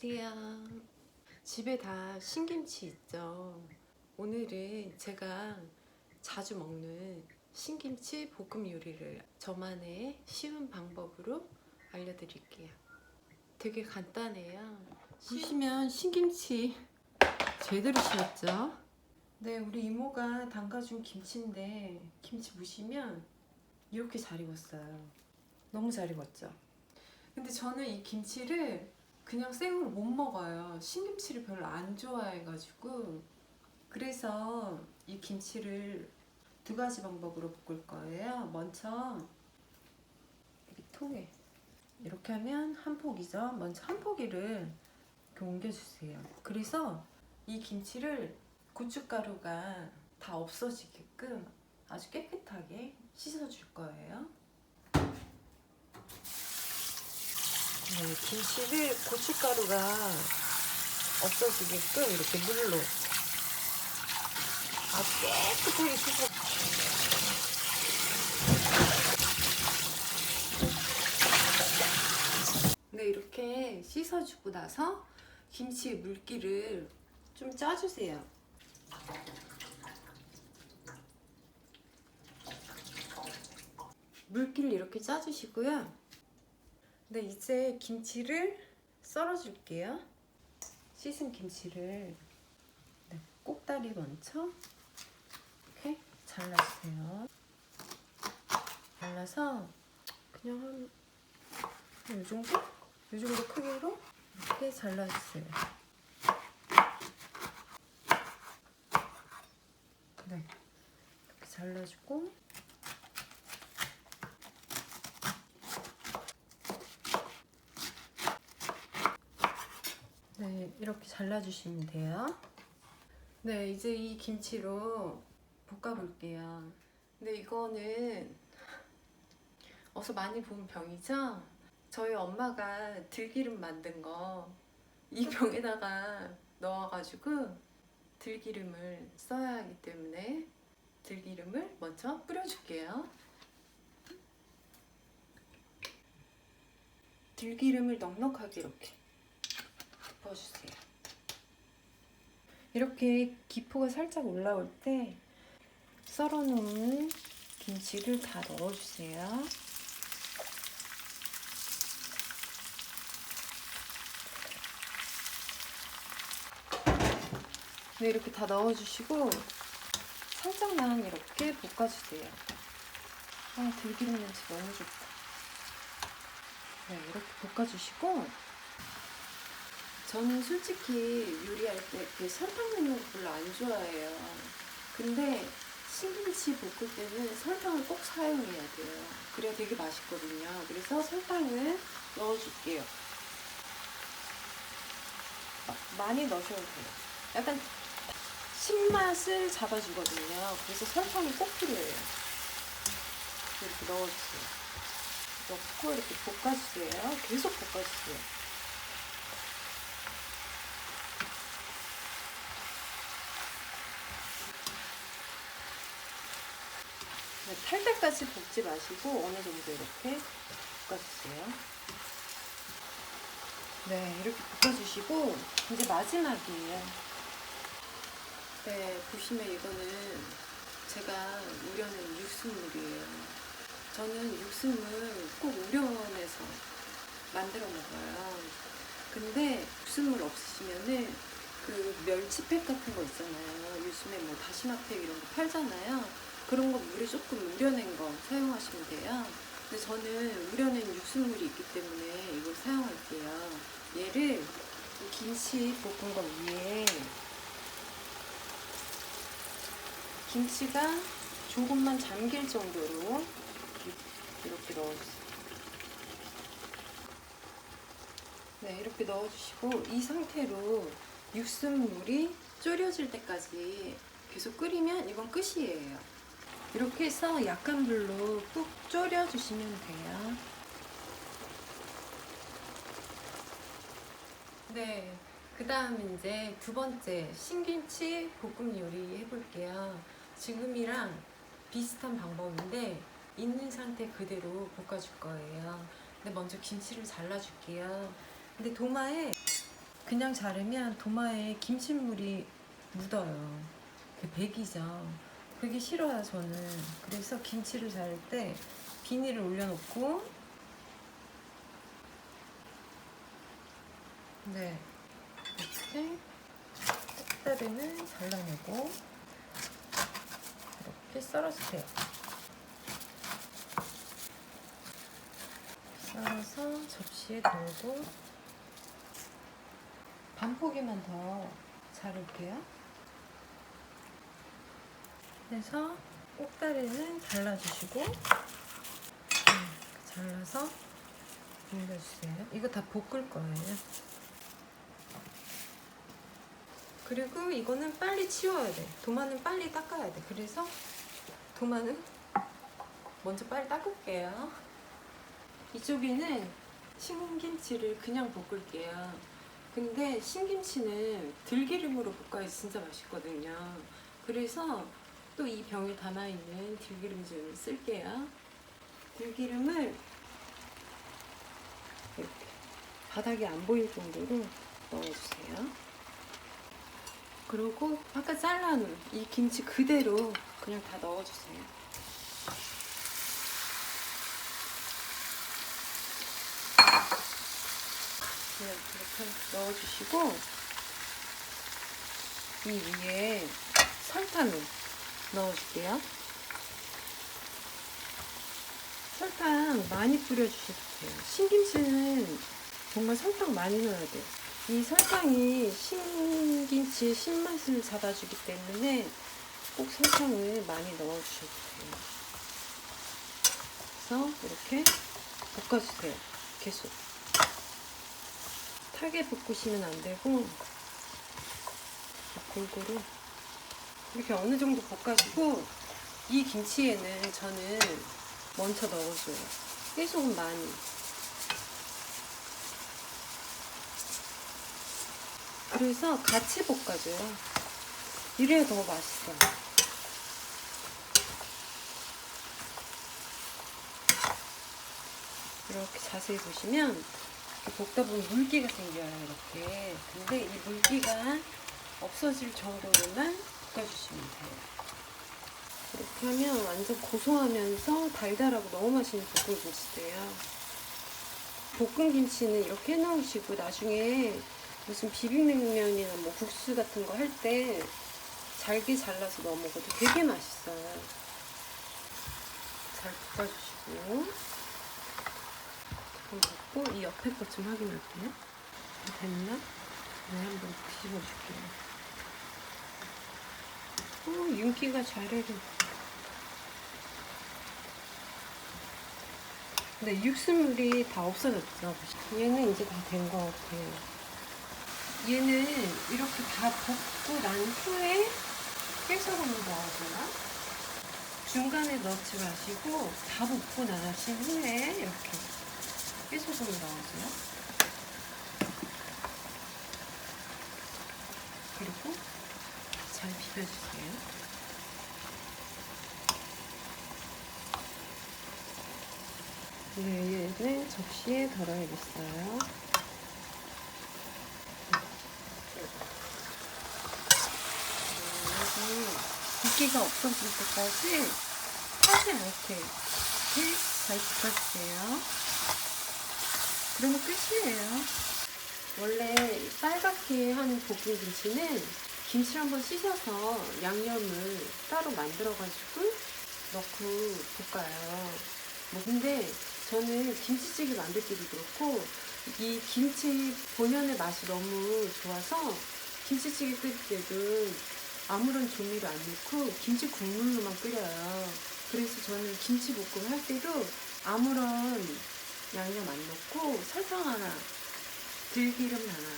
안녕하세요. 집에 다 신김치 있죠? 오늘은 제가 자주 먹는 신김치 볶음 요리를 저만의 쉬운 방법으로 알려드릴게요. 되게 간단해요. 보시면 신김치 제대로 씻었죠? 네, 우리 이모가 담가준 김치인데 김치 보시면 이렇게 잘 익었어요. 너무 잘 익었죠? 근데 저는 이 김치를 그냥 생으로 못 먹어요. 신김치를 별로 안 좋아해가지고. 그래서 이 김치를 두 가지 방법으로 볶을 거예요. 먼저 여기 통에 이렇게 하면 한 포기죠. 먼저 한 포기를 이렇게 옮겨주세요. 그래서 이 김치를 고춧가루가 다 없어지게끔 아주 깨끗하게 씻어줄 거예요. 네, 김치를 고춧가루가 없어지게끔 이렇게 물로 아주 깨끗하게 씻어. 네, 이렇게 씻어주고 나서 김치의 물기를 좀 짜주세요. 물기를 이렇게 짜주시고요. 네, 이제 김치를 썰어줄게요. 씻은 김치를 꼭다리 먼저 이렇게 잘라주세요. 잘라서 그냥 한 이 정도? 이 정도 크기로 이렇게 잘라주세요. 네, 이렇게 잘라주고 네, 이렇게 잘라주시면 돼요. 네, 이제 이 김치로 볶아볼게요. 근데 이거는 어서 많이 본 병이죠? 저희 엄마가 들기름 만든 거 이 병에다가 넣어가지고 들기름을 써야 하기 때문에 들기름을 먼저 뿌려줄게요. 들기름을 넉넉하게 이렇게 부어주세요. 이렇게 기포가 살짝 올라올 때 썰어놓은 김치를 다 넣어주세요. 네, 이렇게 다 넣어주시고 살짝만 이렇게 볶아주세요. 들기름 냄새 너무 좋다. 네, 이렇게 볶아주시고 저는 솔직히 요리할 때 그 설탕 넣는 거 별로 안 좋아해요. 근데 신김치 볶을 때는 설탕을 꼭 사용해야 돼요. 그래야 되게 맛있거든요. 그래서 설탕을 넣어줄게요. 많이 넣으셔도 돼요. 약간 신맛을 잡아주거든요. 그래서 설탕이 꼭 필요해요. 이렇게 넣어주세요. 넣고 이렇게 볶아주세요. 계속 볶아주세요. 네, 탈 때까지 볶지 마시고 어느 정도 이렇게 볶아주세요. 네, 이렇게 볶아주시고 이제 마지막이에요. 네, 보시면 이거는 제가 우려낸 육수물이에요. 저는 육수물 꼭 우려내서 만들어 먹어요. 근데 육수물 없으시면은 그 멸치팩 같은 거 있잖아요. 요즘에 뭐 다시마팩 이런 거 팔잖아요. 그런 거 물에 조금 우려낸 거 사용하시면 돼요. 근데 저는 우려낸 육수물이 있기 때문에 이걸 사용할게요. 얘를 김치 볶은 거 위에 김치가 조금만 잠길 정도로 이렇게 넣어주세요. 네, 이렇게 넣어주시고 이 상태로 육수물이 졸여질 때까지 계속 끓이면 이건 끝이에요. 이렇게 해서 약한 불로 푹 졸여주시면 돼요. 네, 그 다음 이제 두 번째 신김치 볶음 요리 해볼게요. 지금이랑 비슷한 방법인데 있는 상태 그대로 볶아줄 거예요. 근데 먼저 김치를 잘라줄게요. 근데 도마에 그냥 자르면 도마에 김치물이 묻어요. 백이죠. 그게 싫어요 저는. 그래서 김치를 자를 때 비닐을 올려놓고, 네, 이렇게 꼭다리는 잘라내고 이렇게 썰어주세요. 썰어서 접시에 넣고 반 포기만 더 자를게요. 그래서 꼭다리는 잘라주시고, 잘라서 올려주세요. 이거 다 볶을 거예요. 그리고 이거는 빨리 치워야 돼. 도마는 빨리 닦아야 돼. 그래서 도마는 먼저 빨리 닦을게요. 이쪽에는 신김치를 그냥 볶을게요. 근데 신김치는 들기름으로 볶아야 진짜 맛있거든요. 그래서 또 이 병에 담아있는 들기름 좀 쓸게요. 들기름을 이렇게 바닥이 안 보일 정도로 넣어주세요. 그리고 아까 잘라놓은 이 김치 그대로 그냥 다 넣어주세요. 그냥 이렇게 넣어주시고, 이 위에 설탕을 넣어줄게요. 설탕 많이 뿌려주셔도 돼요. 신김치는 정말 설탕 많이 넣어야 돼요. 이 설탕이 신김치의 신맛을 잡아주기 때문에 꼭 설탕을 많이 넣어주셔도 돼요. 그래서 이렇게 볶아주세요. 계속. 타게 볶으시면 안 되고, 골고루 이렇게 어느 정도 볶아주고, 이 김치에는 저는 먼저 넣어줘요. 깨소금 많이. 그래서 같이 볶아줘요. 이래야 더 맛있어요. 이렇게 자세히 보시면 이렇게 볶다 보면 물기가 생겨요. 이렇게. 근데 이 물기가 없어질 정도로만 볶아주시면 돼요. 이렇게 하면 완전 고소하면서 달달하고 너무 맛있는 볶음김치 돼요. 볶음김치는 이렇게 해놓으시고 나중에 무슨 비빔냉면이나 뭐 국수 같은 거 할 때 잘게 잘라서 넣어 먹어도 되게 맛있어요. 잘 볶아주시고, 조금 볶고 이 옆에 것 좀 확인할게요. 됐나? 네, 한번 뒤집어줄게요. 윤기가 잘 해도. 근데 육수물이 다 없어졌죠. 얘는 이제 다 된 것 같아요. 얘는 이렇게 다 볶고 난 후에 깨소금을 넣어줘요. 중간에 넣지 마시고 다 볶고 나신 후에 이렇게 깨소금을 넣어줘요. 그리고 잘 비벼주세요. 네, 얘는 접시에 덜어야겠어요. 붓기가 없어질 때까지 타지 않게 이렇게 잘 볶아주세요. 그러면 끝이에요. 원래 빨갛게 한 볶음김치는 김치를 한번 씻어서 양념을 따로 만들어가지고 넣고 볶아요. 뭐 근데 저는 김치찌개 만들 때도 그렇고 이 김치 본연의 맛이 너무 좋아서 김치찌개 끓일 때도 아무런 조미료 안 넣고 김치 국물로만 끓여요. 그래서 저는 김치볶음 할 때도 아무런 양념 안 넣고 설탕 하나, 들기름 하나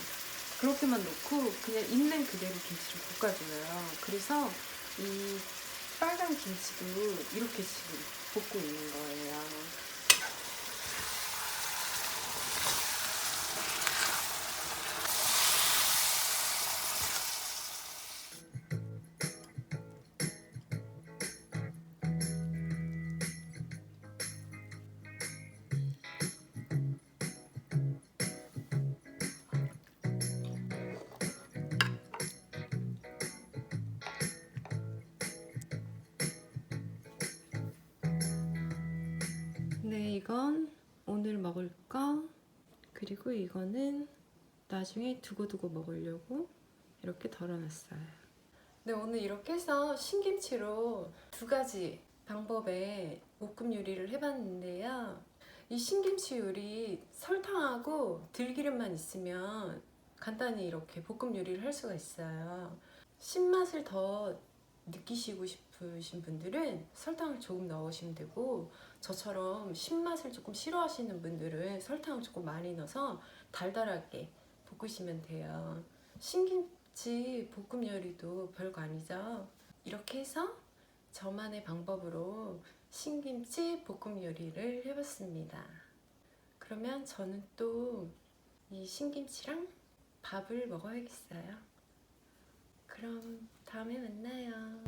그렇게만 넣고 그냥 있는 그대로 김치를 볶아줘요. 그래서 이 빨간 김치도 이렇게 지금 볶고 있는 거예요. 이건 오늘 먹을 거, 그리고 이거는 나중에 두고두고 먹으려고 이렇게 덜어놨어요. 네, 오늘 이렇게 해서 신김치로 2가지 방법의 볶음 요리를 해봤는데요. 이 신김치 요리 설탕하고 들기름만 있으면 간단히 이렇게 볶음 요리를 할 수가 있어요. 신맛을 더 느끼시고 싶으신 분들은 설탕을 조금 넣으시면 되고, 저처럼 신맛을 조금 싫어하시는 분들은 설탕을 조금 많이 넣어서 달달하게 볶으시면 돼요. 신김치 볶음 요리도 별거 아니죠. 이렇게 해서 저만의 방법으로 신김치 볶음 요리를 해봤습니다. 그러면 저는 또 이 신김치랑 밥을 먹어야겠어요. 그럼 다음에 만나요.